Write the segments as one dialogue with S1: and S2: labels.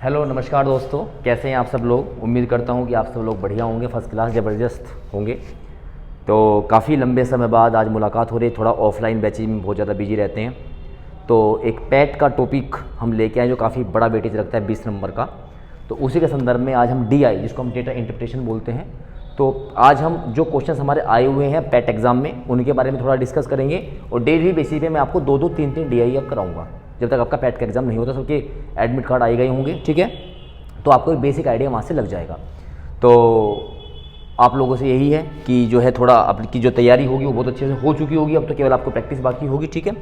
S1: Hello नमस्कार दोस्तों, कैसे हैं आप सब लोग। उम्मीद करता हूं कि आप सब लोग बढ़िया होंगे, फर्स्ट क्लास ज़बरदस्त होंगे। तो काफ़ी लंबे समय बाद आज मुलाकात हो रही है। थोड़ा ऑफलाइन बैचिंग में बहुत ज़्यादा बिजी रहते हैं, तो एक पैट का टॉपिक हम लेके आए जो काफ़ी बड़ा वेटेज रखता है 20 नंबर का। तो उसी के संदर्भ में आज हम DI, जिसको हम डेटा इंटरप्रिटेशन बोलते हैं, तो आज हम जो क्वेश्चंस हमारे आए हुए हैं पैट एग्जाम में उनके बारे में थोड़ा डिस्कस करेंगे। और डेली बेसिस पे मैं आपको 2-2, 3-3 DI अब कराऊंगा जब तक आपका पैट का एग्जाम नहीं होता। सबके एडमिट कार्ड आए गए होंगे, ठीक है, तो आपको एक बेसिक आइडिया वहाँ से लग जाएगा। तो आप लोगों से यही है कि जो है थोड़ा आपकी जो तैयारी होगी वो बहुत अच्छे से हो चुकी होगी, अब तो केवल आपको प्रैक्टिस बाकी होगी, ठीक है।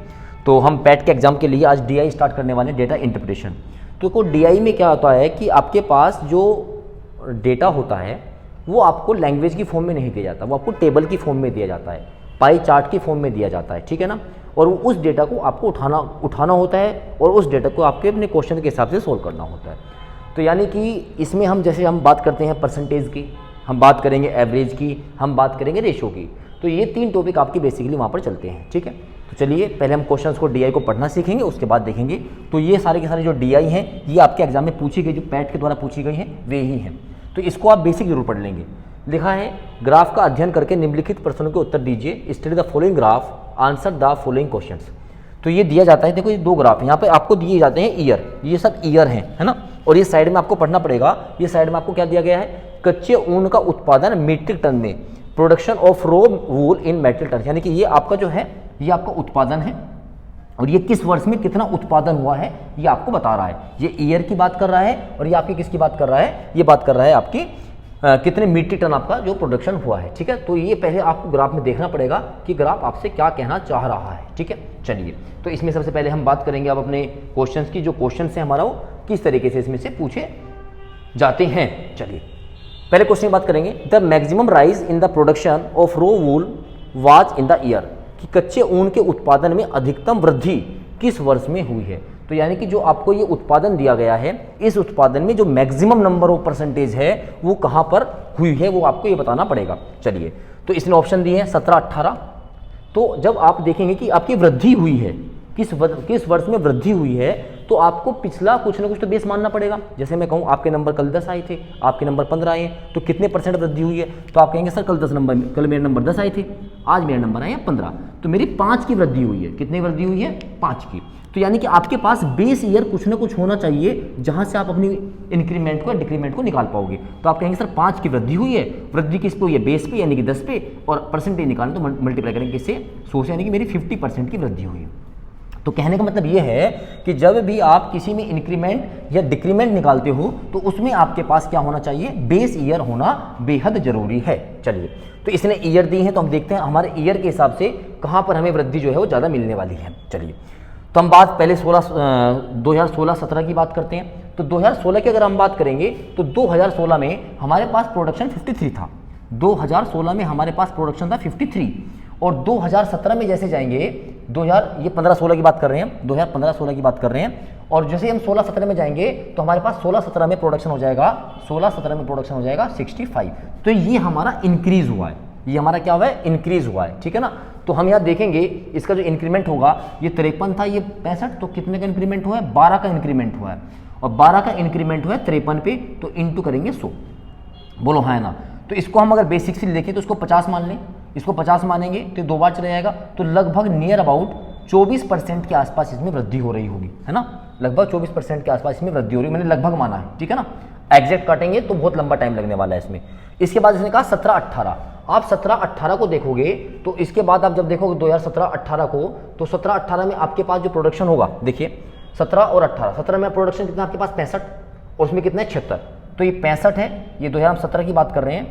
S1: तो हम पैट के एग्जाम के लिए आज DI स्टार्ट करने वाले हैं, डेटा इंटरप्रिटेशन। तो DI में क्या होता है कि आपके पास जो डेटा होता है वो आपको लैंग्वेज की फॉर्म में नहीं दिया जाता, वो आपको टेबल की फॉर्म में दिया जाता है, पाई चार्ट की फॉर्म में दिया जाता है, ठीक है ना। और उस डेटा को आपको उठाना होता है और उस डेटा को आपके अपने क्वेश्चन के हिसाब से सोल्व करना होता है। तो यानी कि इसमें हम जैसे हम बात करते हैं परसेंटेज की, हम बात करेंगे एवरेज की, हम बात करेंगे रेशो की। तो ये 3 टॉपिक आपके बेसिकली वहाँ पर चलते हैं, ठीक है। तो चलिए पहले हम क्वेश्चंस को DI को पढ़ना सीखेंगे, उसके बाद देखेंगे। तो ये सारे के सारे जो DI हैं ये आपके एग्जाम में पूछी गई, जो पैट के द्वारा पूछी गई हैं वे ही हैं। तो इसको आप बेसिक जरूर पढ़ लेंगे। लिखा है, ग्राफ का अध्ययन करके निम्नलिखित प्रश्नों के उत्तर दीजिए। Study the following graph, answer the following questions. तो ये दिया जाता है, देखो ये 2 ग्राफ यहाँ पे आपको दिए जाते हैं ईयर, ये सब ईयर हैं, है ना। और ये साइड में आपको पढ़ना पड़ेगा, ये साइड में आपको क्या दिया गया है, कच्चे ऊन का उत्पादन मीट्रिक टन में, production of raw wool in metric ton. यानी कि ये आपका जो है ये आपका उत्पादन है और ये किस वर्ष में कितना उत्पादन हुआ है ये आपको बता रहा है। ये ईयर की बात कर रहा है और ये आपकी किसकी बात कर रहा है, ये बात कर रहा है आपकी कितने मीट्रिक टन आपका जो प्रोडक्शन हुआ है, ठीक है। तो ये पहले आपको ग्राफ में देखना पड़ेगा कि ग्राफ आपसे क्या कहना चाह रहा है, ठीक है। चलिए तो इसमें सबसे पहले हम बात करेंगे अब अपने क्वेश्चंस की, जो क्वेश्चन है हमारा वो किस तरीके से इसमें से पूछे जाते हैं। चलिए पहले क्वेश्चन की बात करेंगे, the maximum rise in the production of raw wool was in the year, कि कच्चे ऊन के उत्पादन में अधिकतम वृद्धि किस वर्ष में हुई है। तो यानी कि जो आपको ये उत्पादन दिया गया है, इस उत्पादन में जो मैक्सिमम नंबर ऑफ परसेंटेज है वो कहाँ पर हुई है वो आपको ये बताना पड़ेगा। चलिए तो इसने ऑप्शन दिए हैं 17-18। तो जब आप देखेंगे कि आपकी वृद्धि हुई है, किस वर्ष में वृद्धि हुई है, तो आपको पिछला कुछ ना कुछ तो बेस मानना पड़ेगा। जैसे मैं कहूँ आपके नंबर कल 10 आए थे, आपके नंबर 15 आए, तो कितने परसेंट वृद्धि हुई है, तो आप कहेंगे सर कल मेरे नंबर 10 आए थे, आज मेरे नंबर आए हैं 15, तो मेरी 5 की वृद्धि हुई है। कितनी वृद्धि हुई है, 5 की। तो यानी कि आपके पास बेस ईयर कुछ ना कुछ होना चाहिए जहां से आप अपनी इंक्रीमेंट को या डिक्रीमेंट को निकाल पाओगे। तो आप कहेंगे सर 5 की वृद्धि हुई है, वृद्धि किस पे हुई है, बेस पे यानी कि 10 पे, और परसेंटेज निकालें तो मल्टीप्लाई करेंगे किससे, 100 से, यानी कि मेरी 50% की वृद्धि हुई है। तो कहने का मतलब ये है कि जब भी आप किसी में इंक्रीमेंट या डिक्रीमेंट निकालते हो तो उसमें आपके पास क्या होना चाहिए, बेस ईयर होना बेहद जरूरी है। चलिए तो इसने ईयर दी है, तो हम देखते हैं हमारे ईयर के हिसाब से कहाँ पर हमें वृद्धि जो है वो ज़्यादा मिलने वाली है। चलिए तो हम बात पहले 2016-17 की बात करते हैं। तो 2016 की अगर हम बात करेंगे तो 2016 में हमारे पास प्रोडक्शन 53 था। 2016 में हमारे पास प्रोडक्शन था 53, और 2017 में जैसे जाएंगे, ये 15-16 की बात कर रहे हैं, 2015-16 की बात कर रहे हैं, और जैसे हम 16-17 में जाएंगे तो हमारे पास 16-17 में प्रोडक्शन हो जाएगा, 16-17 में प्रोडक्शन हो जाएगा 65। तो ये हमारा इंक्रीज हुआ है, ये हमारा क्या हुआ है, इंक्रीज हुआ है, ठीक है ना। तो हम यहाँ देखेंगे इसका जो इंक्रीमेंट होगा, ये 53 था, ये 65, तो कितने का इंक्रीमेंट हुआ है, 12 का इंक्रीमेंट हुआ है, और 12 का इंक्रीमेंट हुआ है 53 पे, तो इंटू करेंगे 100। बोलो हाँ है ना। तो इसको हम अगर बेसिक से देखें तो इसको 50 मान लें, इसको 50 मानेंगे तो 2 बार चला जाएगा, तो लगभग नियर अबाउट 24% के आसपास इसमें वृद्धि हो रही होगी, है ना। लगभग 24% के आसपास इसमें वृद्धि हो रही है, मैंने लगभग माना है, ठीक है ना। एग्जैक्ट काटेंगे तो बहुत लंबा टाइम लगने वाला है इसमें। इसके बाद इसने कहा 17-18, आप 17-18 को देखोगे तो इसके बाद आप जब देखोगे 2017-18 को, तो 17-18 में आपके पास जो प्रोडक्शन होगा, देखिए 17 और 18, 17 में प्रोडक्शन कितना आपके पास 65, और उसमें कितना है 76, तो ये 65 है, ये 2017 की बात कर रहे हैं।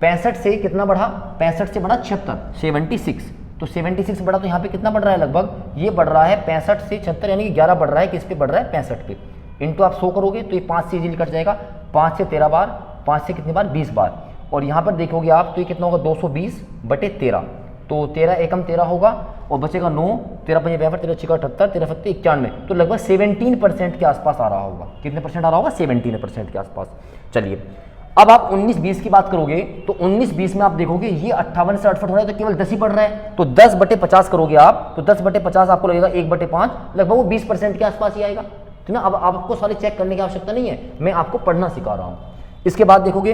S1: 65 से कितना बढ़ा, 65 से बढ़ा 76, 76, तो 76 बढ़ा, तो यहाँ पे कितना बढ़ रहा है, लगभग ये बढ़ रहा है 65 से 76, यानी कि 11 बढ़ रहा है, किस पे बढ़ रहा है, 65 पे। इंटू आप 100 करोगे तो ये 5 से इजीली कट जाएगा, 5 से 13 बार, 5 से कितनी बार, 20 बार, और यहाँ पर देखोगे आप तो ये कितना होगा, 220/13, तो 13 एकम 13 होगा, और बचेगा 9, 13×5 = 13, 6 × 78, 13×7 = 91, तो लगभग 17% के आसपास आ रहा होगा। कितने परसेंट आ रहा होगा, 17% के आसपास। चलिए अब आप 19-20 की बात करोगे तो 19-20 में आप देखोगे ये 58 से 68 हो रहा है, तो केवल 10 ही बढ़ रहा है, तो 10/50 करोगे आप, तो 10/50 आपको लगेगा 1/5, लगभग वो 20% के आसपास ही आएगा। तो मैं अब आपको सारे चेक करने की आवश्यकता नहीं है, मैं आपको पढ़ना सिखा रहा हूँ। इसके बाद देखोगे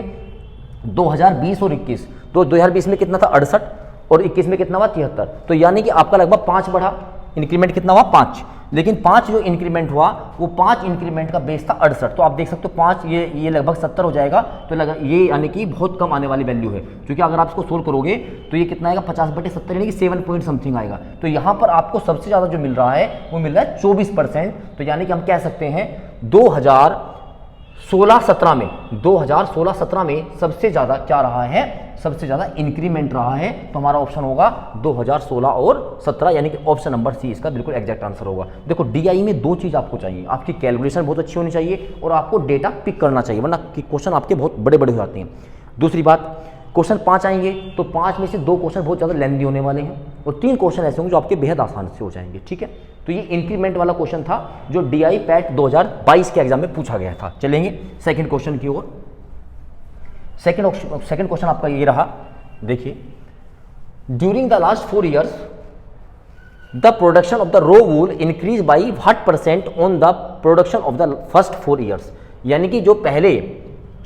S1: 2020 और 21, तो 2020 में कितना था 68 और 21 में कितना हुआ 73, तो यानी कि आपका लगभग 5 बढ़ा, इंक्रीमेंट कितना हुआ 5, लेकिन 5 जो इंक्रीमेंट हुआ वो 5 इंक्रीमेंट का बेस था 68, तो आप देख सकते हो 5 ये लगभग 70 हो जाएगा, तो ये यानी कि बहुत कम आने वाली वैल्यू है, क्योंकि अगर आप इसको सोल्व करोगे तो ये कितना आएगा 50/70 यानी कि 7 पॉइंट समथिंग आएगा। तो यहाँ पर आपको सबसे ज़्यादा जो मिल रहा है वो मिल रहा है 24%, तो यानी कि हम कह सकते हैं 2016-17 में सबसे ज़्यादा क्या रहा है, सबसे ज़्यादा इंक्रीमेंट रहा है, तो हमारा ऑप्शन होगा 2016 और 17, यानी कि ऑप्शन नंबर सी इसका बिल्कुल एग्जैक्ट आंसर होगा। देखो डीआई में 2 चीज़ आपको चाहिए, आपकी कैलकुलेशन बहुत अच्छी होनी चाहिए और आपको डेटा पिक करना चाहिए, वरना क्वेश्चन आपके बहुत बड़े बड़े हो जाते हैं। दूसरी बात, क्वेश्चन 5 आएंगे तो 5 में से 2 क्वेश्चन बहुत ज़्यादा लेंथी होने वाले हैं और 3 क्वेश्चन ऐसे होंगे जो आपके बेहद आसान से हो जाएंगे, ठीक है। तो ये इंक्रीमेंट वाला क्वेश्चन था जो डीआई पैट 2022 के एग्जाम में पूछा गया था। चलेंगे सेकंड क्वेश्चन की ओर। सेकंड क्वेश्चन आपका ये रहा, देखिए, during the last 4 years the production of the raw wool increase by what % on the production of the first 4 years, यानी कि जो पहले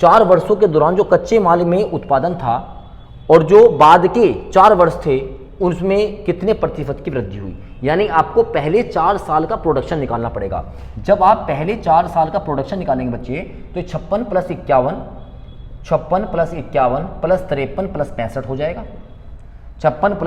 S1: 4 वर्षों के दौरान जो कच्चे माल में उत्पादन था और जो बाद के 4 वर्ष थे उसमें कितने % की वृद्धि हुई, यानी आपको पहले 4 साल का प्रोडक्शन निकालना पड़ेगा। जब आप पहले 4 साल का प्रोडक्शन निकालेंगे बच्चे, तो 56 + 51 56 + 51 + 53 + 65 हो जाएगा। 56 +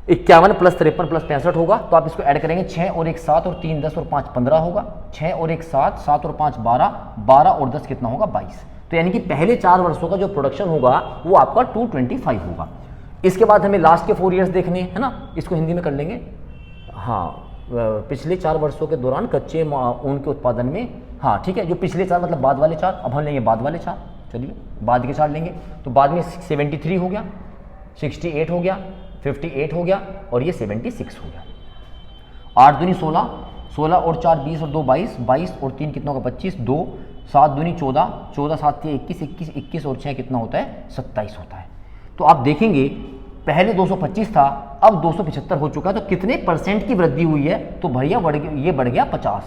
S1: 51 + 53 + 65 होगा, तो आप इसको ऐड करेंगे, 6 और 1 7 और 3 10 और 5 15 होगा, 6 और 1 7 7 और 5 12 12 और 10 कितना होगा 22। तो यानी कि पहले 4 वर्षों का जो प्रोडक्शन होगा वो आपका 225 होगा। इसके बाद हमें लास्ट के 4 years देखने हैं, है ना, इसको हिंदी में कर लेंगे। हाँ, पिछले 4 वर्षों के दौरान कच्चे ऊन के उत्पादन में, हाँ ठीक है, जो पिछले 4 मतलब बाद वाले 4, अब हम लेंगे बाद वाले 4, चलिए बाद के 4 लेंगे, तो बाद में 73 हो गया, 68 हो गया, 58 हो गया और ये 76 हो गया। 8 दूनी 16, 16 और 4 20 और 2 22, 22 और 3 कितना होगा 25, 2 7 दूनी 14, 14 7 21, 21 21 और 6 कितना होता है 27 होता है। तो आप देखेंगे पहले 225 था, अब 275 हो चुका है, तो कितने % की वृद्धि हुई है, तो भैया ये बढ़ गया 50।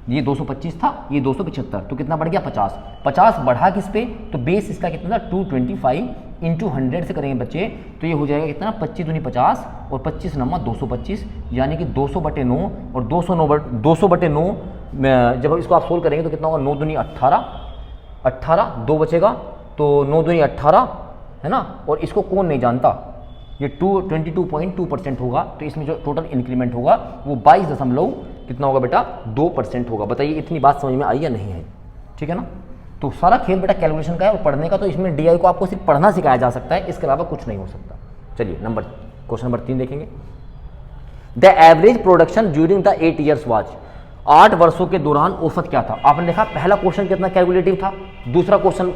S1: ये 225 था, ये 275, तो कितना बढ़ गया 50। 50 बढ़ा किस पे, तो बेस इसका कितना था 225 × 100 से करेंगे बच्चे, तो ये हो जाएगा कितना 25 दूनी 50 और 25 नंबर 225, यानी कि 200/9 और 200/9 जब इसको आप सोल्व करेंगे तो कितना होगा 9 दूनी 18, 2 बचेगा, तो 9 दूनी 18 है ना, और इसको कौन नहीं जानता, ये 22.2% होगा, तो इसमें जो टोटल इंक्रीमेंट होगा वो 22 कितना होगा बेटा 2% होगा। बताइए इतनी बात समझ में आई या नहीं है, ठीक है ना। तो सारा खेल बेटा कैलकुलेशन का है और पढ़ने का, तो इसमें डीआई को आपको सिर्फ पढ़ना सिखाया जा सकता है, इसके अलावा कुछ नहीं हो सकता। चलिए क्वेश्चन नंबर 3 देखेंगे। The average production during the 8 years was, 8 वर्षों के दौरान औसत क्या था। आपने देखा पहला क्वेश्चन कितना कैलकुलेटिव था, दूसरा क्वेश्चन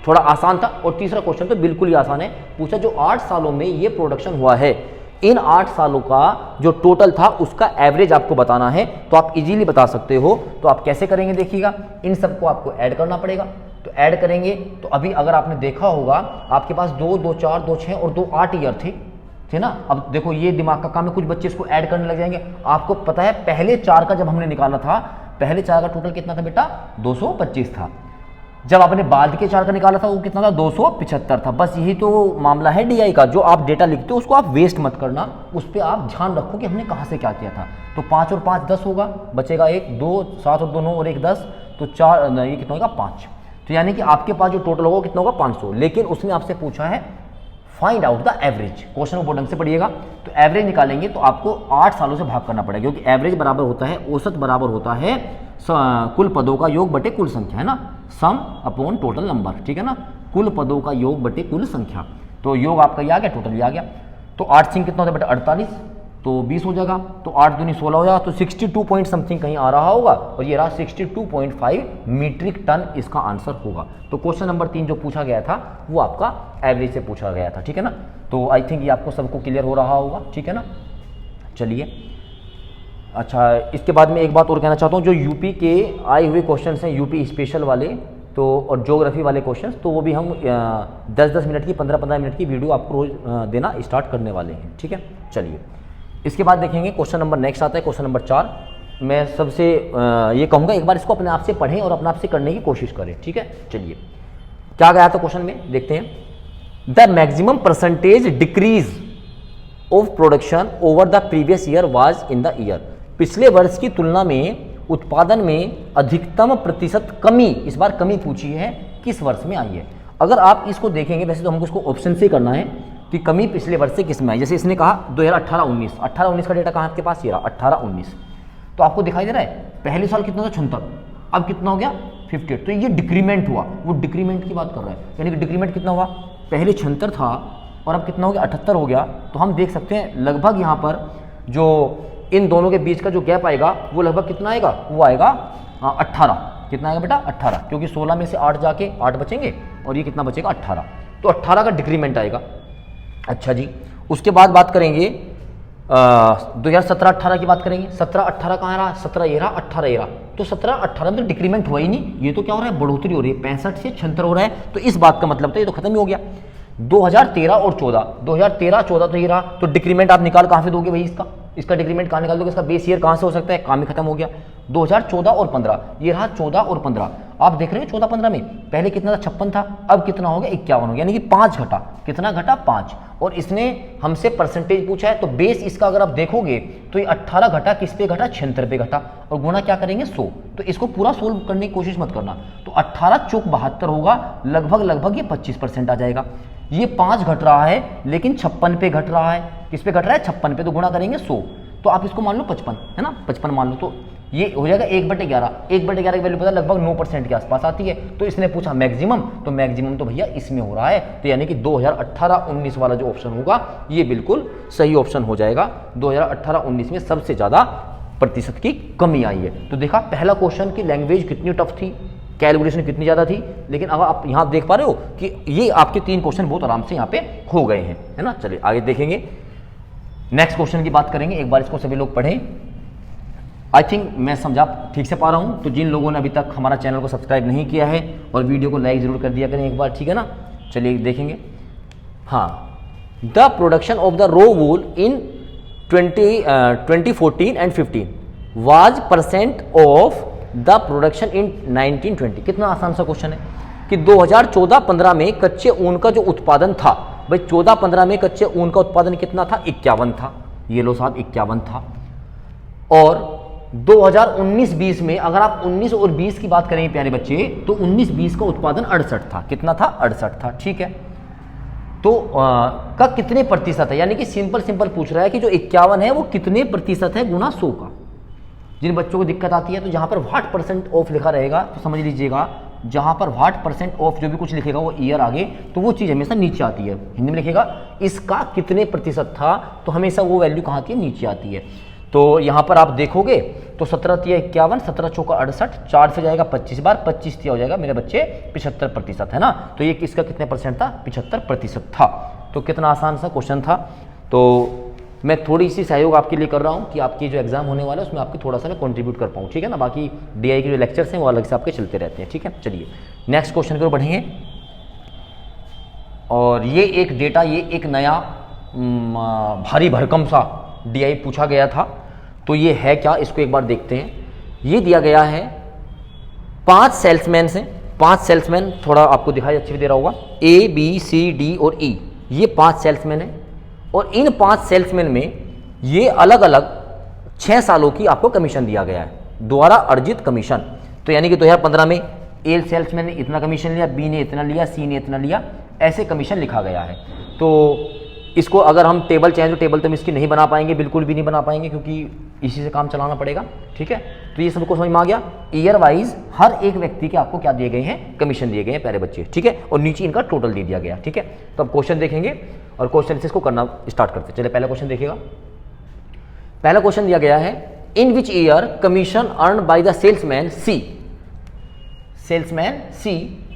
S1: थोड़ा आसान था और तीसरा क्वेश्चन तो बिल्कुल ही आसान है। पूछा जो 8 सालों में ये प्रोडक्शन हुआ है, इन 8 सालों का जो टोटल था उसका एवरेज आपको बताना है, तो आप इजीली बता सकते हो। तो आप कैसे करेंगे देखिएगा, इन सबको आपको ऐड करना पड़ेगा, तो ऐड करेंगे तो अभी अगर आपने देखा होगा आपके पास 2 2 4 2 6 और 2 8 ईयर थे ना। अब देखो ये दिमाग का काम है, कुछ बच्चे इसको ऐड करने लग जाएंगे। आपको पता है पहले 4 का जब हमने निकाला था, पहले 4 का टोटल कितना था बेटा 225 था, जब आपने बाद के 4 का निकाला था वो कितना था 275 था। बस यही तो मामला है डीआई का, जो आप डेटा लिखते हो उसको आप वेस्ट मत करना, उस पर आप ध्यान रखो कि हमने कहाँ से क्या किया था। तो 5 और 5 10 होगा, बचेगा 1 2 7 और 2 9 और 1 10, तो 4 ये कितना होगा 5। तो यानी कि आपके पास जो टोटल होगा कितना होगा 500। लेकिन उसने आपसे पूछा है find out the average, question को ढंग से पढ़िएगा। तो एवरेज निकालेंगे तो आपको 8 सालों से भाग करना पड़ेगा, क्योंकि एवरेज बराबर होता है, औसत बराबर होता है कुल पदों का योग बटे कुल संख्या, है ना, सम अपॉन टोटल नंबर, ठीक है ना, कुल पदों का योग बटे कुल संख्या। तो योग आपका ये आ गया, टोटल ये आ गया। तो 8 सिंह कितना होता है बेटा 48, तो 20 हो जाएगा, तो 8 दूनी 16 हो जाएगा, तो 62 पॉइंट समथिंग कहीं आ रहा होगा, और ये रहा 62.5 मीट्रिक टन इसका आंसर होगा। तो क्वेश्चन नंबर 3 जो पूछा गया था वो आपका एवरेज से पूछा गया था, ठीक है ना। तो आई थिंक ये आपको सबको क्लियर हो रहा होगा, ठीक है ना। चलिए अच्छा, इसके बाद में एक बात और कहना चाहता हूँ, जो यूपी के आए हुए क्वेश्चन हैं, यूपी स्पेशल वाले तो और ज्योग्राफी वाले क्वेश्चंस, तो वो भी हम 10-10 मिनट की 15-15 मिनट की वीडियो आपको रोज देना स्टार्ट करने वाले हैं, ठीक है। चलिए इसके बाद देखेंगे क्वेश्चन नंबर नेक्स्ट आता है, क्वेश्चन नंबर 4। मैं सबसे ये कहूँगा एक बार इसको अपने आप से पढ़ें और अपने आप से करने की कोशिश करें, ठीक है। चलिए क्या गया था क्वेश्चन में, देखते हैं। The maximum percentage decrease of production over the previous year was in the year. पिछले वर्ष की तुलना में उत्पादन में अधिकतम प्रतिशत कमी, इस बार कमी पूछी है, किस वर्ष में आई है। अगर आप इसको देखेंगे, वैसे तो हमको इसको ऑप्शन से करना है कि कमी पिछले वर्ष से किस में आई। जैसे इसने कहा 2018-19, 18-19 का डेटा कहाँ आपके पास, ये रहा 18-19, तो आपको दिखाई दे रहा है पहले साल कितना था 76, अब कितना हो गया 58, तो ये डिक्रीमेंट हुआ, वो डिक्रीमेंट की बात कर रहा है, यानी कि डिक्रीमेंट कितना हुआ, पहले 76 था और अब कितना हो गया 78 हो गया। तो हम देख सकते हैं लगभग यहाँ पर जो इन दोनों के बीच का जो गैप आएगा वो लगभग कितना आएगा, वो आएगा 18, कितना आएगा बेटा 18, क्योंकि 16 में से 8 जाके 8 बचेंगे और ये कितना बचेगा 18, तो 18 का डिक्रीमेंट आएगा। अच्छा जी, उसके बाद बात करेंगे 2017-18 की बात करेंगे। 17-18 कहाँ रहा, 17 ये रहा, 18 ये रहा, तो 17-18 में तो डिक्रीमेंट हुआ ही नहीं, ये तो क्या हो रहा है, बढ़ोतरी हो रही है, 65 से 76 हो रहा है। तो इस बात का मतलब तो ये तो खत्म ही हो गया। 2013 और 14, 2013-14 तो ये रहा, तो डिक्रीमेंट आप निकाल कहाँ से दोगे भाई, इसका डिक्रीमेंट कहाँ निकाल दोगे, इसका बेस ईयर कहाँ से हो सकता है, काम ही खत्म हो गया। 2014 और 15, ये रहा 14 और 15, आप देख रहे हो 14-15 में पहले कितना था 56 था, अब कितना हो गया 51 हो गया, यानी कि 5 घटा, कितना घटा 5। और इसने हमसे परसेंटेज पूछा है, तो बेस इसका अगर आप देखोगे तो ये 18 घटा किस पे घटा, 76 पे घटा, और गुणा क्या करेंगे 100। तो इसको पूरा सोल्व करने की कोशिश मत करना, तो 18 चौक 72 होगा, लगभग ये 25% आ जाएगा। ये 5 घट रहा है लेकिन 56 पे घट रहा है, किस पे घट रहा है 56 पे, तो गुणा करेंगे 100, तो आप इसको मान लो 55 है ना, 55 मान लो, तो ये हो जाएगा 1/11। 1/11 की वैल्यू पता लगभग 9% के आसपास आती है। तो इसने पूछा मैक्सिमम, तो मैक्सिमम तो भैया इसमें हो रहा है, तो यानी कि 2018-19 वाला जो ऑप्शन होगा ये बिल्कुल सही ऑप्शन हो जाएगा। 2018-19 में सबसे ज़्यादा प्रतिशत की कमी आई है। तो देखा पहला क्वेश्चन की लैंग्वेज कितनी टफ थी, कैलकुलेशन कितनी ज़्यादा थी, लेकिन अब आप यहाँ देख पा रहे हो कि ये आपके 3 क्वेश्चन बहुत आराम से यहाँ पे हो गए हैं, है ना। चलिए आगे देखेंगे, नेक्स्ट क्वेश्चन की बात करेंगे। एक बार इसको सभी लोग पढ़ें। आई थिंक मैं समझा ठीक से पा रहा हूँ, तो जिन लोगों ने अभी तक हमारा चैनल को सब्सक्राइब नहीं किया है और वीडियो को लाइक ज़रूर कर दिया करें एक बार, ठीक है ना। चलिए देखेंगे, हाँ, the production of the raw wool in 2014 and 15 was percent of the production in 1920। कितना आसान सा क्वेश्चन है कि 2014-15 में कच्चे ऊन का जो उत्पादन था, भाई 14-15 में कच्चे ऊन का उत्पादन कितना था, 51 था, ये लो साहब 51 था। और 2019-20 में अगर आप 19 और 20 की बात करेंगे प्यारे बच्चे, तो 19-20 का उत्पादन 68 था, कितना था 68 था, ठीक है। तो का कितने प्रतिशत है, यानी कि सिंपल पूछ रहा है कि जो 51 है वो कितने प्रतिशत है गुना 100 का। जिन बच्चों को दिक्कत आती है तो जहाँ पर वाट परसेंट ऑफ लिखा रहेगा तो समझ लीजिएगा, जहाँ पर वाट परसेंट ऑफ जो भी कुछ लिखेगा वो ईयर आगे, तो वो चीज़ हमेशा नीचे आती है। हिंदी में लिखेगा इसका कितने प्रतिशत था, तो हमेशा वो वैल्यू कहाँ आती है, नीचे आती है। तो यहाँ पर आप देखोगे तो 17×3 = 51, 17×4 = 68, 4 से जाएगा 25 बार, 25 हो जाएगा मेरे बच्चे 75% है ना। तो ये किसका कितने परसेंट था, 75% था। तो कितना आसान सा क्वेश्चन था। तो मैं थोड़ी सी सहयोग आपके लिए कर रहा हूँ कि आपकी जो एग्जाम होने वाला है उसमें आपकी थोड़ा सा मैं कंट्रीब्यूट कर पाऊँ, ठीक है ना। बाकी डीआई के जो लेक्चर्स हैं वो अलग से आपके चलते रहते हैं, ठीक है। चलिए नेक्स्ट क्वेश्चन की ओर बढ़ेंगे। और ये एक डेटा, ये एक नया भारी भरकम सा डीआई पूछा गया था, तो ये है क्या, इसको एक बार देखते हैं। ये दिया गया है 5 सेल्समैन से, 5 सेल्समैन, थोड़ा आपको दिखाई अच्छे से दे रहा होगा, A B C D और E, ये 5 सेल्समैन है। और इन 5 सेल्समैन में ये अलग अलग 6 सालों की आपको कमीशन दिया गया है, द्वारा अर्जित कमीशन। तो यानी कि 2015 में A सेल्समैन ने इतना कमीशन लिया, B ने इतना लिया, C ने इतना लिया, ऐसे कमीशन लिखा गया है। तो इसको अगर हम टेबल चाहें तो टेबल तो हम इसकी नहीं बना पाएंगे, बिल्कुल भी नहीं बना पाएंगे, क्योंकि इसी से काम चलाना पड़ेगा, ठीक है। तो ये सबको समझ में आ गया। ईयर वाइज हर एक व्यक्ति के आपको क्या दिए गए हैं, कमीशन दिए गए हैं प्यारे बच्चे, ठीक है। और नीचे इनका टोटल दे दिया गया, ठीक है। तो अब क्वेश्चन देखेंगे और क्वेश्चन से इसको करना स्टार्ट करते हैं। चलिए पहला क्वेश्चन देखिएगा। पहला क्वेश्चन दिया गया है, in which year commission earn by the salesman C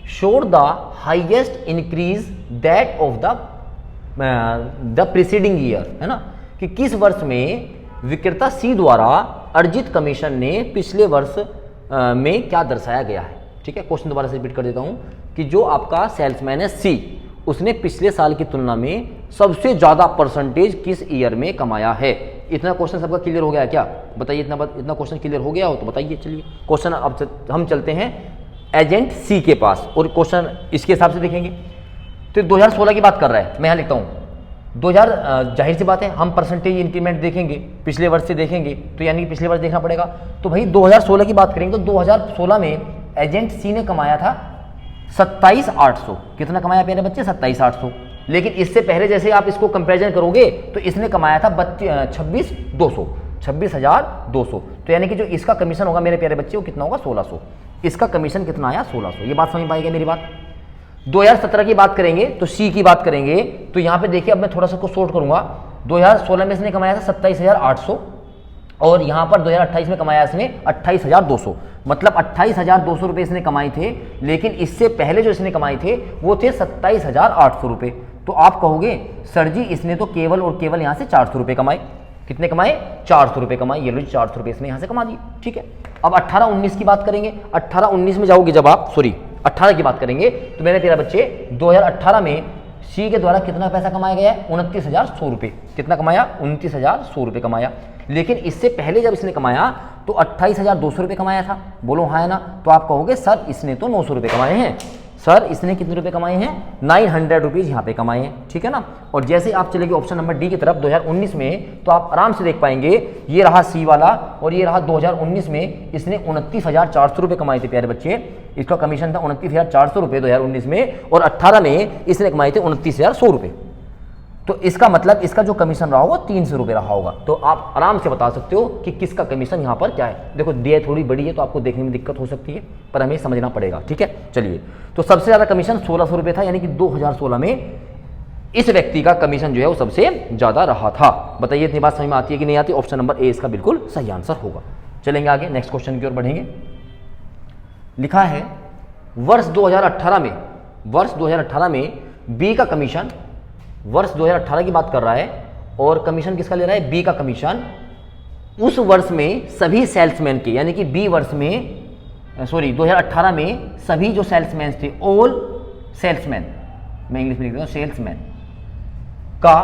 S1: showed the highest increase that of the preceding year, है ना, कि किस वर्ष में विक्रेता सी द्वारा अर्जित कमीशन ने पिछले वर्ष में क्या दर्शाया गया है, ठीक है। क्वेश्चन दोबारा से रिपीट कर देता हूं कि जो आपका सेल्समैन है सी, उसने पिछले साल की तुलना में सबसे ज्यादा परसेंटेज किस ईयर में कमाया है। इतना क्वेश्चन सबका क्लियर हो गया क्या? बताइए, इतना क्वेश्चन क्लियर हो गया हो तो बताइए। चलिए क्वेश्चन अब हम चलते हैं एजेंट सी के पास और क्वेश्चन इसके हिसाब से देखेंगे। तो 2016 की बात कर रहा है, मैं यहाँ लिखता हूँ 2000। जाहिर सी बात है हम परसेंटेज इंक्रीमेंट देखेंगे, पिछले वर्ष से देखेंगे, तो यानी कि पिछले वर्ष देखना पड़ेगा। तो भाई 2016 की बात करेंगे तो 2016 में एजेंट सी ने कमाया था 27,800। कितना कमाया प्यारे बच्चे? 27,800। लेकिन इससे पहले जैसे आप इसको कंपेरिजन करोगे तो इसने कमाया था 26,200। तो यानी कि जो इसका कमीशन होगा मेरे प्यारे बच्चे वो कितना होगा? 1,600। इसका कमीशन कितना आया? 1,600। ये बात समझ पाएगा मेरी बात? 2017 की बात करेंगे तो सी की बात करेंगे तो यहाँ पे देखिए, अब मैं थोड़ा सा को शॉर्ट करूंगा। 2016 में इसने कमाया था 27,800 और यहाँ पर 2028 में कमाया इसने 28,200। मतलब 28,200 रुपये इसने कमाए थे, लेकिन इससे पहले जो इसने कमाए थे वो थे 27,800 रुपये। तो आप कहोगे सर जी इसने तो केवल और केवल यहाँ से 400 रुपये कमाए। कितने कमाए? 400 रुपये कमाए। ये लो 400 रुपये इसने यहाँ से कमा दिए। ठीक है, अब 18-19 की बात करेंगे। 18-19 में जाओगे जब आप, सॉरी 18 की बात करेंगे तो मैंने तेरा बच्चे 2018 में सी के द्वारा कितना पैसा कमाया गया है? 29,100 रुपये। कितना कमाया? 29,100 रुपये कमाया। लेकिन इससे पहले जब इसने कमाया तो 28,200 रुपये कमाया था। बोलो हाँ है ना? तो आप कहोगे सर इसने तो 900 रुपये कमाए हैं। सर इसने कितने रुपए कमाए हैं? 900 रुपीज़ यहाँ पे कमाए हैं। ठीक है ना? और जैसे आप चलेंगे ऑप्शन नंबर डी की तरफ 2019 में तो आप आराम से देख पाएंगे, ये रहा सी वाला और ये रहा 2019 में इसने 29,400 रुपये कमाए थे प्यारे बच्चे। इसका कमीशन था 29,400 रुपये 2019 में और 18 में इसने कमाए थे 29,100 रुपये। तो इसका मतलब इसका जो कमीशन रहा होगा 300 रुपये रहा होगा। तो आप आराम से बता सकते हो कि किसका कमीशन यहाँ पर क्या है। देखो दिया थोड़ी बड़ी है तो आपको देखने में दिक्कत हो सकती है, पर हमें समझना पड़ेगा। ठीक है, चलिए। तो सबसे ज़्यादा कमीशन 1,600 रुपये था, यानी कि 2016 में इस व्यक्ति का कमीशन जो है वो सबसे ज़्यादा रहा था। बताइए इतनी बात समझ में आती है कि नहीं आती? ऑप्शन नंबर ए इसका बिल्कुल सही आंसर होगा। चलेंगे आगे, नेक्स्ट क्वेश्चन की ओर बढ़ेंगे। लिखा है वर्ष 2018 में बी का कमीशन, वर्ष 2018 की बात कर रहा है और कमीशन किसका ले रहा है? बी का कमीशन उस वर्ष में सभी सेल्समैन के, यानी कि बी वर्ष में 2018 में सभी जो सेल्समैन थे, ऑल सेल्समैन, मैं इंग्लिश में लिख देता हूं सेल्समैन का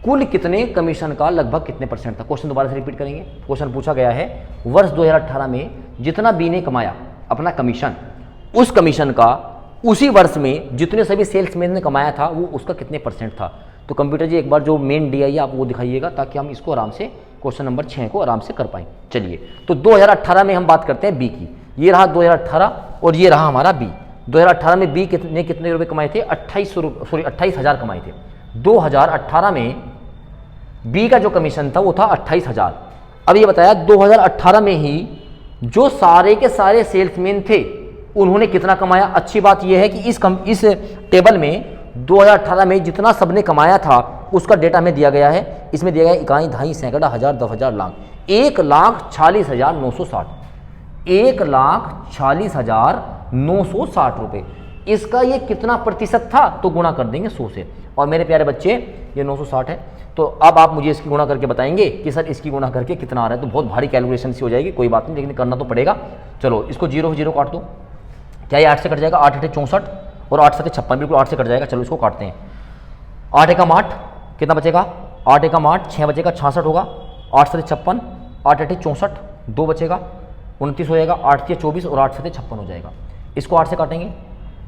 S1: कुल कितने कमीशन का लगभग कितने परसेंट था। क्वेश्चन दोबारा से रिपीट करेंगे। क्वेश्चन पूछा गया है वर्ष 2018 में जितना बी ने कमाया अपना कमीशन, उस कमीशन का उसी वर्ष में जितने सभी सेल्समैन ने कमाया था वो उसका कितने परसेंट था। तो कंप्यूटर जी एक बार जो मेन डी आई है आप वो दिखाइएगा ताकि हम इसको आराम से क्वेश्चन नंबर 6 को आराम से कर पाएं। चलिए, तो 2018 में हम बात करते हैं बी की। ये रहा 2018 और ये रहा हमारा बी। 2018 में बी ने कितने रुपए कमाए थे? 28,000 कमाए थे। 2018 में बी का जो कमीशन था वो था 28,000। अब ये बताया 2018 में ही जो सारे के सारे सेल्समैन थे उन्होंने कितना कमाया। अच्छी बात यह है कि इस टेबल में 2018 में जितना सबने कमाया था उसका डेटा हमें दिया गया है। इसमें दिया गया इकाई, दहाई, सैकड़ा, हजार, 10,000, लाख। 1,40,960, 1,40,960 रुपये। इसका ये कितना प्रतिशत था तो गुणा कर देंगे 100 से। और मेरे प्यारे बच्चे ये 960 है, तो अब आप मुझे इसकी गुणा करके बताएंगे कि सर इसकी गुणा करके कितना आ रहा है। तो बहुत भारी कैलकुलेशन सी हो जाएगी, कोई बात नहीं, लेकिन करना तो पड़ेगा। चलो इसको 0 0 काट दो। क्या ये 8 से कट जाएगा? 8 8 64 और 8 7 56, बिल्कुल 8 से कट जाएगा। चलो इसको काटते हैं। 8 1 8 कितना बचेगा? 8 1 8 6 बचेगा, 66 होगा। 8 7 56, 8 8 64, 2 बचेगा, 29 हो जाएगा। 8 3 24 और 8 7 56 हो जाएगा। इसको 8 से काटेंगे।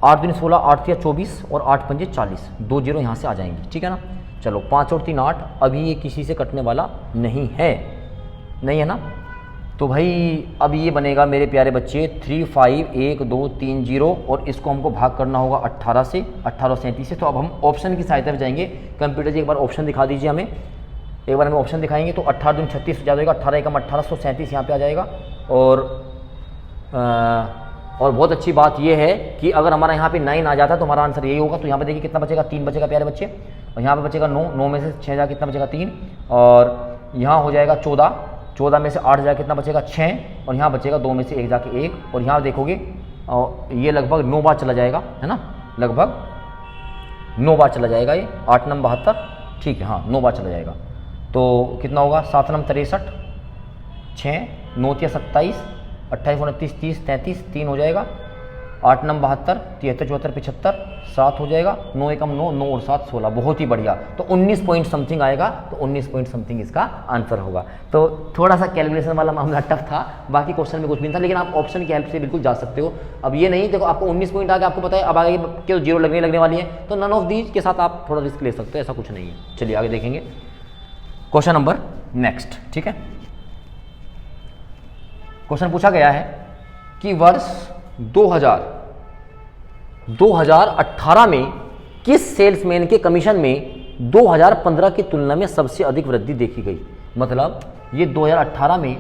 S1: 8 2 16, 8 3 24 और 8 5 40, 2 0 यहाँ से आ जाएंगे। ठीक है ना? चलो 5 और 3 8, अभी ये किसी से कटने वाला नहीं है, नहीं है ना? तो भाई अब ये बनेगा मेरे प्यारे बच्चे 3 5 1 2 3 0 और इसको हमको भाग करना होगा 18 से, 18 37 से। तो अब हम ऑप्शन की सहायता में जाएंगे। कंप्यूटर जी एक बार ऑप्शन दिखा दीजिए हमें। एक बार हमें ऑप्शन दिखाएंगे तो 18 दूनी 36 हो जाएगा, 18 एकम 1837 यहाँ पे आ जाएगा। और बहुत अच्छी बात यह है कि अगर हमारा यहाँ पे 9 आ जाता तो हमारा आंसर यही होगा। तो यहाँ पे देखिए कितना बचेगा? 3 बचेगा प्यारे बच्चे, और यहाँ पे बचेगा 9, 9 में से 6 जाए कितना बचेगा? 3, और यहाँ हो जाएगा 14, 14 में से 8 जाए कितना बचेगा? 6, और यहाँ बचेगा 2 में से 1 जाके 1, और यहाँ देखोगे ये लगभग 9 बार चला जाएगा, है ना? लगभग 9 बार चला जाएगा ये। 8 नम 72, ठीक है, हाँ 9 बार चला जाएगा। तो कितना होगा? 7 नम 63, 6 9 3 27, 28 29 30 33, 3 हो जाएगा, 8 नम 72, 73 74 75, 7 हो जाएगा, 9 एकम 9, 9 और 7 16, बहुत ही बढ़िया। तो 19 पॉइंट समथिंग आएगा, तो 19 पॉइंट समथिंग इसका आंसर होगा। तो थोड़ा सा कैलकुलेशन वाला मामला टफ था, बाकी क्वेश्चन में कुछ भी नहीं था, लेकिन आप ऑप्शन की हेल्प से बिल्कुल जा सकते हो। अब ये नहीं देखो आपको 19 पॉइंट आगे आपको पता है, अब आगे केवल 0 लगने वाली है, तो नन ऑफ दीज के साथ आप थोड़ा रिस्क ले सकते हो, ऐसा कुछ नहीं है। चलिए आगे देखेंगे क्वेश्चन नंबर नेक्स्ट। ठीक है, क्वेश्चन पूछा गया है कि वर्ष 2018 में किस सेल्समैन के कमीशन में 2015 की तुलना में सबसे अधिक वृद्धि देखी गई। मतलब ये 2018 में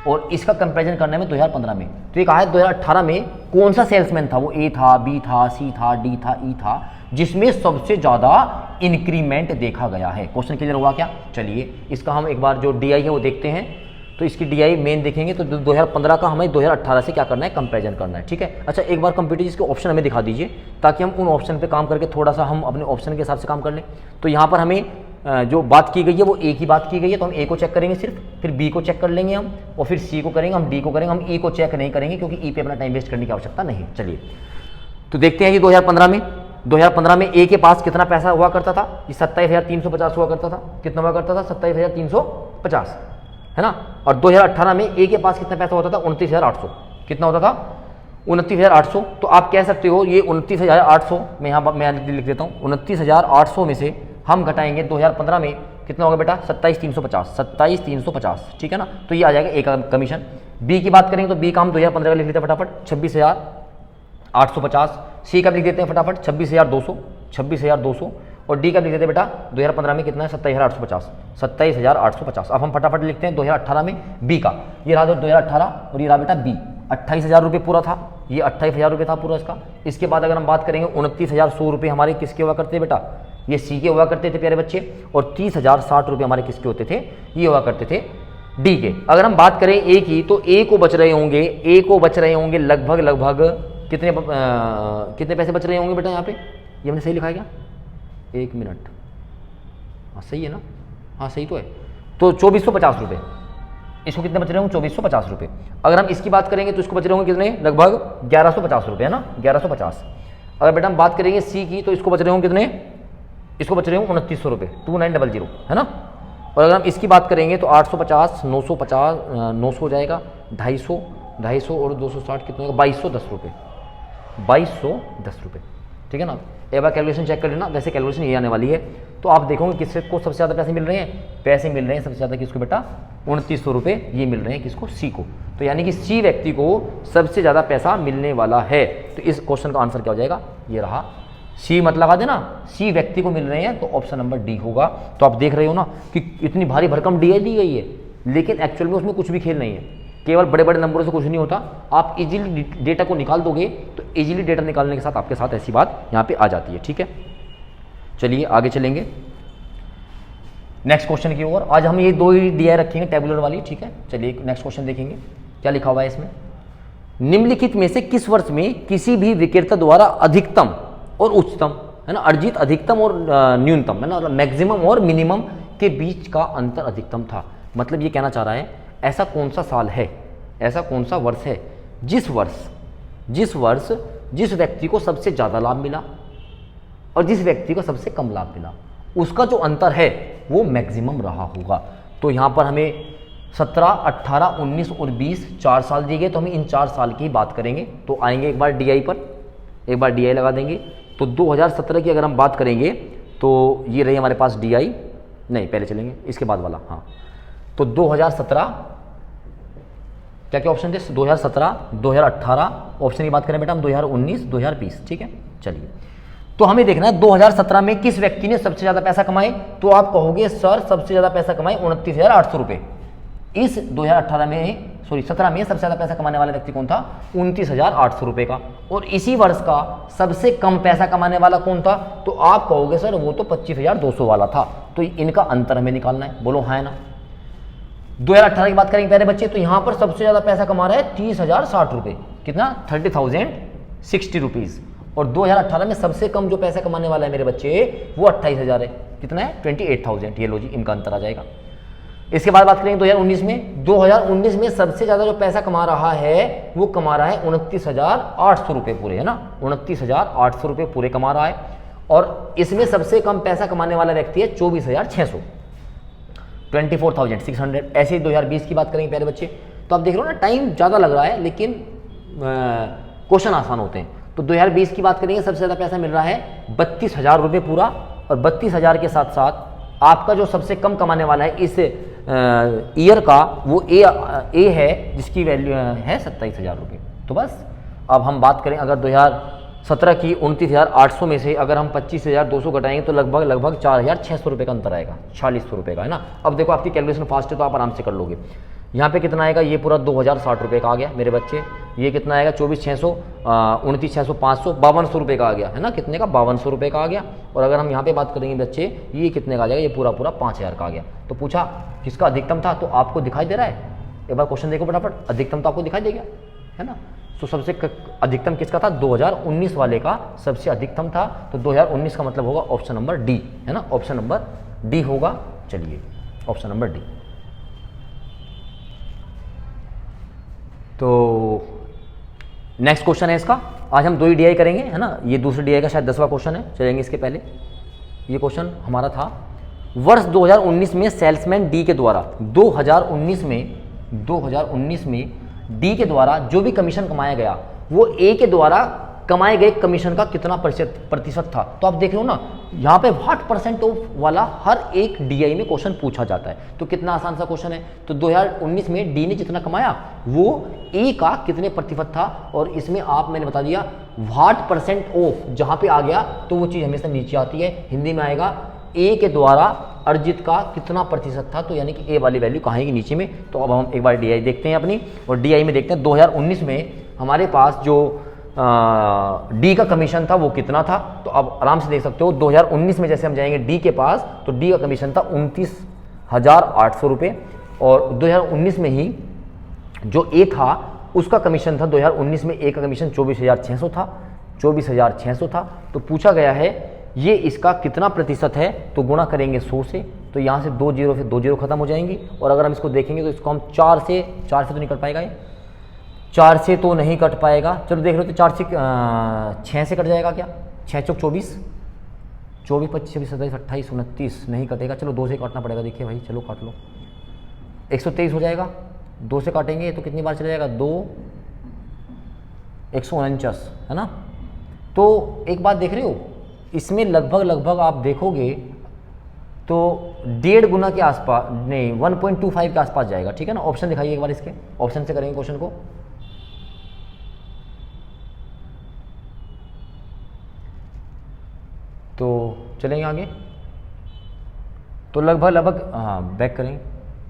S1: और इसका कंपैरिजन करना है 2015 में। तो ये कहा है 2018 में कौन सा सेल्समैन था, वो ए था, बी था, सी था, डी था, ई था, जिसमें सबसे ज़्यादा इंक्रीमेंट देखा गया है। क्वेश्चन क्लियर हुआ क्या? चलिए इसका हम एक बार जो डीआई है वो देखते हैं। तो इसकी डीआई मेन देखेंगे तो 2015 का हमें 2018 से क्या करना है, कंपैरिजन करना है। ठीक है, अच्छा एक बार कंप्यूटर इसके ऑप्शन हमें दिखा दीजिए, ताकि हम उन ऑप्शन पे काम करके थोड़ा सा हम अपने ऑप्शन के हिसाब से काम कर लें। तो यहाँ पर हमें जो बात की गई है वो ए की बात की गई है, तो हम ए को चेक करेंगे सिर्फ, फिर बी को चेक कर लेंगे हम, और फिर सी को करेंगे, हम डी को करेंगे, हम ई को चेक नहीं करेंगे क्योंकि ई पे अपना टाइम वेस्ट करने की आवश्यकता नहीं। चलिए तो देखते हैं कि 2015 में ए के पास कितना पैसा हुआ करता था, ये 27,350 हुआ करता था। कितना हुआ करता था? 27,350, है ना। और 2018 में ए के पास कितना पैसा होता था? 29,800। कितना होता था? 29,800। तो आप कह सकते हो ये 29,800, मैं यहाँ लिख देता हूँ, 29,800 में से हम घटाएंगे 2015 में कितना होगा बेटा? 27,350। ठीक है ना, तो ये आ जाएगा ए का कमीशन। बी की बात करेंगे तो बी का हम 2015 का लिख लेते हैं फटाफट, 26,850। सी का लिख देते हैं फटाफट 26,200। और डी का लिख देते हैं बेटा 2015 में कितना है? 27,850। अब हम फटाफट लिखते हैं 2018 में बी का। ये रहा 2018 और ये रहा बेटा बी, 28,000 रुपये पूरा था, ये 28,000 रुपये था पूरा इसका। इसके बाद अगर हम बात करेंगे 29,100 रुपये हमारे किसके हुआ करते बेटा? ये सी के हुआ करते थे प्यारे बच्चे। और 30,060 रुपये हमारे किसके होते थे? ये हुआ करते थे डी के। अगर हम बात करें ए की, तो ए को बच रहे होंगे लगभग कितने पैसे बच रहे होंगे बेटा? यहाँ पे ये हमने सही लिखा है क्या? एक मिनट, हाँ सही है ना, हाँ सही तो है। तो 2450 रुपये, इसको कितने बच रहे होंगे? 2450 रुपये। अगर हम इसकी बात करेंगे तो इसको बच रहे होंगे कितने? लगभग 1150 रुपये, है ना, 1150। अगर बेटा हम बात करेंगे सी की, तो इसको बच रहे होंगे कितने? इसको बच रहे होंगे 2900 रुपये, 2900, है ना। और अगर हम इसकी बात करेंगे तो 850, 950 हो जाएगा, 250 और 260 कितने होगा? 2210 रुपये, 2210 रुपये। ठीक है ना। एक बार कैलकुलेशन चेक कर लेना, वैसे कैलकुलेशन ये आने वाली है। तो आप देखोगे किसको सबसे ज़्यादा पैसे मिल रहे हैं? पैसे मिल रहे हैं सबसे ज़्यादा किसको बेटा? 2900 रुपये ये मिल रहे हैं किसको? सी को। तो यानी कि सी व्यक्ति को सबसे ज़्यादा पैसा मिलने वाला है। तो इस क्वेश्चन का आंसर क्या हो जाएगा? ये रहा सी, मत लगा देना, सी व्यक्ति को मिल रहे हैं, तो ऑप्शन नंबर डी होगा। तो आप देख रहे हो ना कि इतनी भारी भरकम डी दी गई है, लेकिन एक्चुअल में उसमें कुछ भी खेल नहीं है, केवल बड़े बड़े नंबरों से कुछ नहीं होता। आप इजीली डेटा को निकाल दोगे, तो इजीली डेटा निकालने के साथ आपके साथ ऐसी बात यहाँ पे आ जाती है। ठीक है, चलिए आगे चलेंगे नेक्स्ट क्वेश्चन की ओर। आज हम ये दो ही डीआई रखेंगे टेबुलर वाली। ठीक है, चलिए नेक्स्ट क्वेश्चन देखेंगे क्या लिखा हुआ है इसमें। निम्नलिखित में से किस वर्ष में किसी भी विक्रेता द्वारा अधिकतम और उच्चतम, है ना, अर्जित अधिकतम और न्यूनतम, है ना, मैक्सिमम और मिनिमम के बीच का अंतर अधिकतम था। मतलब ये कहना चाह रहा है ऐसा कौन सा साल है, ऐसा कौन सा वर्ष है जिस वर्ष जिस व्यक्ति को सबसे ज़्यादा लाभ मिला और जिस व्यक्ति को सबसे कम लाभ मिला, उसका जो अंतर है वो मैक्सिमम रहा होगा। तो यहाँ पर हमें 17, 18, 19 और 20 4 साल दिए गए, तो हम इन 4 साल की बात करेंगे। तो आएंगे एक बार डीआई पर, एक बार डीआई लगा देंगे। तो 2017 की अगर हम बात करेंगे तो ये रही हमारे पास डीआई, नहीं पहले चलेंगे इसके बाद वाला, हाँ। तो 2017 क्या क्या ऑप्शन थे? 2017, 2018, ऑप्शन की बात करें बेटा हम 2019, 2020। ठीक है, चलिए तो हमें देखना है 2017 में किस व्यक्ति ने सबसे ज़्यादा पैसा कमाए। तो आप कहोगे सर सबसे ज़्यादा पैसा कमाए 29,800 रुपये। इस 2018 में, सॉरी 17 में सबसे ज़्यादा पैसा कमाने वाला व्यक्ति कौन था? 29,800 रुपये का। और इसी वर्ष का सबसे कम पैसा कमाने वाला कौन था? तो आप कहोगे सर वो तो 25,200 वाला था। तो इनका अंतर हमें निकालना है, बोलो हाँ है ना। 2018 की बात करेंगे प्यारे बच्चे, तो यहाँ पर सबसे ज़्यादा पैसा कमा रहा है 30,060 रुपये, कितना? 30,060 रुपीज़। और 2018 में सबसे कम जो पैसा कमाने वाला है मेरे बच्चे वो 28,000 है, कितना है? 28,000। ये लो जी, इनका अंतर आ जाएगा। इसके बाद बात करेंगे 2019 में। 2019 में सबसे ज़्यादा जो पैसा कमा रहा है वो कमा रहा है 29,800 रुपये पूरे, है ना, 29,800 रुपये पूरे कमा रहा है। और इसमें सबसे कम पैसा कमाने वाला व्यक्ति है 24,600, 24,600। ऐसे ही 2020 की बात करेंगे प्यारे बच्चे, तो आप देख रहे हो ना टाइम ज़्यादा लग रहा है लेकिन क्वेश्चन आसान होते हैं। तो 2020 की बात करेंगे, सबसे ज़्यादा पैसा मिल रहा है 32,000 रुपये पूरा, और 32,000 के साथ साथ आपका जो सबसे कम कमाने वाला है इस ईयर का वो ए है, जिसकी वैल्यू है 27,000 रुपये। तो बस अब हम बात करें, अगर 2017 की 29,800 में से अगर हम 25,200 घटाएंगे तो लगभग 4,600 रुपये का अंतर आएगा, 4600 रुपये का, है ना। अब देखो आपकी कैलकुलेशन फास्ट है तो आप आराम से कर लोगे। यहाँ पे कितना आएगा, ये पूरा 2,060 रुपये का आ गया मेरे बच्चे। ये कितना आएगा 24,600, 29,600, 500, 5200 रुपये का आ गया, है ना। कितने का, 5200 रुपये का आ गया। और अगर हम यहाँ पे बात करेंगे बच्चे, ये कितने का आ जाएगा, ये पूरा 5,000 का आ गया। तो पूछा किसका अधिकतम था, तो आपको दिखाई दे रहा है, एक बार क्वेश्चन देखो फटाफट, अधिकतम तो आपको दिखाई देगा, है ना। तो सबसे अधिकतम किसका था, 2019 वाले का सबसे अधिकतम था। तो 2019 का मतलब होगा ऑप्शन नंबर डी, है ना, ऑप्शन नंबर डी होगा। चलिए ऑप्शन नंबर डी। तो नेक्स्ट क्वेश्चन है इसका, आज हम 2 ही DI करेंगे, है ना। ये दूसरे DI का शायद 10वां क्वेश्चन है, चलेंगे इसके पहले। ये क्वेश्चन हमारा था, वर्ष 2019 में सेल्समैन डी के द्वारा 2019 में डी के द्वारा जो भी कमीशन कमाया गया वो ए के द्वारा कमाए गए कमीशन का कितना प्रतिशत था। तो आप देख रहे हो ना, यहाँ पे 60% ऑफ वाला हर एक DI में क्वेश्चन पूछा जाता है। तो कितना आसान सा क्वेश्चन है। तो 2019 में डी ने जितना कमाया वो ए का कितने प्रतिशत था, और इसमें आप मैंने बता दिया 60% ऑफ जहाँ पे आ गया तो वो चीज़ हमेशा नीचे आती है, हिंदी में आएगा ए के द्वारा अर्जित का कितना प्रतिशत था, तो यानी कि ए वाली वैल्यू कहाँ है नीचे में। तो अब हम एक बार DI देखते हैं अपनी, और DI में देखते हैं 2019 में हमारे पास जो डी का कमीशन था वो कितना था। तो अब आराम से देख सकते हो 2019 में जैसे हम जाएंगे डी के पास, तो डी का कमीशन था 29,800 रुपये, और 2019 में ही जो ए था उसका कमीशन था 2019 में ए का कमीशन 24,600 था, 24,600 था। तो पूछा गया है ये इसका कितना प्रतिशत है, तो गुणा करेंगे 100 से, तो यहाँ से 2 जीरो, फिर 2 जीरो खत्म हो जाएंगी। और अगर हम इसको देखेंगे तो इसको हम 4 से तो नहीं कट पाएगा, ये 4 से तो नहीं कट पाएगा। चलो देख लो, तो 4 से 6 से कट जाएगा क्या, 6 चौक 24, 24, 25, 26, 27, 28, 29 नहीं कटेगा। चलो 2 से काटना पड़ेगा, देखिए भाई, चलो काट लो, 123 हो जाएगा। 2 से काटेंगे तो कितनी बार चला जाएगा, 2, 149, है ना। तो एक बात देख रहे हो, इसमें लगभग आप देखोगे तो 1.5 गुना के आसपास, नहीं 1.25 के आसपास जाएगा, ठीक है ना। ऑप्शन दिखाइए एक बार, इसके ऑप्शन से करेंगे क्वेश्चन को। तो चलेंगे आगे, तो लगभग हाँ बैक करेंगे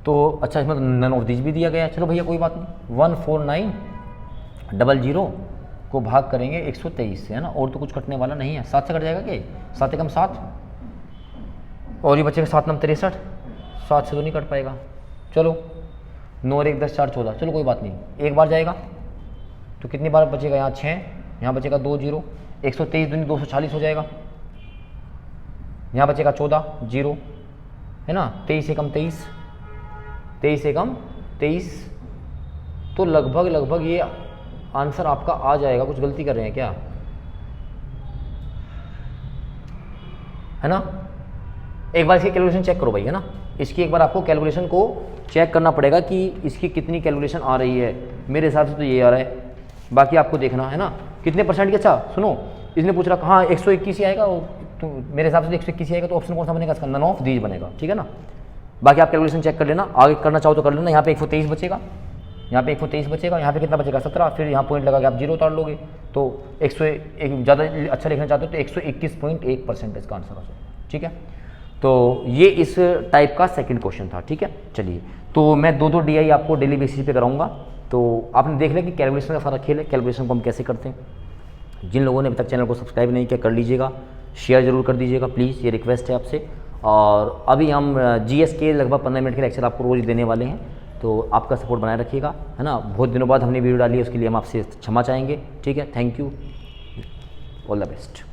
S1: तो अच्छा, इसमें नन ऑफ दिस भी दिया गया है। चलो भैया कोई बात नहीं, 14900 को भाग करेंगे 123 से, है ना, और तो कुछ कटने वाला नहीं है। 7 से कट जाएगा क्या, 7 एकम 7, और ये बचेगा 7 नम 63, 7 से तो नहीं कट पाएगा। चलो 9 और 1 10 4 14, चलो कोई बात नहीं, एक बार जाएगा तो कितनी बार बचेगा, यहाँ 6, यहाँ बचेगा 2 जीरो, 123 दूनी 240 हो जाएगा, यहाँ बचेगा 14 जीरो, है ना, 23 एकम 23, 23 एकम 23। तो लगभग ये आंसर आपका आ जाएगा। कुछ गलती कर रहे हैं क्या, है ना। एक बार इसकी कैलकुलेशन चेक करो भाई, है ना। इसकी एक बार आपको कैलकुलेशन को चेक करना पड़ेगा कि इसकी कितनी कैलकुलेशन आ रही है। मेरे हिसाब से तो ये आ रहा है, बाकी आपको देखना है ना कितने परसेंट की। अच्छा सुनो, इसने पूछ रहा हाँ 121 ही आएगा, तो मेरे हिसाब से 121 आएगा, तो ऑप्शन कौन सा बनेगा इसका, नन ऑफ दीज बनेगा, ठीक है ना। बाकी आप कैलकुलेशन चेक कर लेना, आगे करना चाहो तो कर लेना। यहाँ पे 123 बचेगा, यहाँ पे 123 बचेगा, यहाँ पे कितना बचेगा 17, फिर यहाँ पॉइंट लगा के आप जीरो उतार लोगे, तो 101 ज़्यादा अच्छा लिखना चाहते हो तो 121.1% इसका आंसर हो जाएगा, ठीक है। तो ये इस टाइप का सेकंड क्वेश्चन था, ठीक है। चलिए, तो मैं 2 DI आपको डेली बेसिस पे कराऊंगा। तो आपने देख लिया कि कैलकुलेशन का सारा खेल है, कैलकुलेशन को हम कैसे करते हैं। जिन लोगों ने अभी तक चैनल को सब्सक्राइब नहीं किया कर लीजिएगा, शेयर जरूर कर दीजिएगा प्लीज़, ये रिक्वेस्ट है आपसे। और अभी हम GS के लगभग 15 मिनट के लेक्चर आपको रोज़ देने वाले हैं, तो आपका सपोर्ट बनाए रखिएगा, है ना। बहुत दिनों बाद हमने वीडियो डाली है, उसके लिए हम आपसे क्षमा चाहेंगे, ठीक है। Thank you, all the best.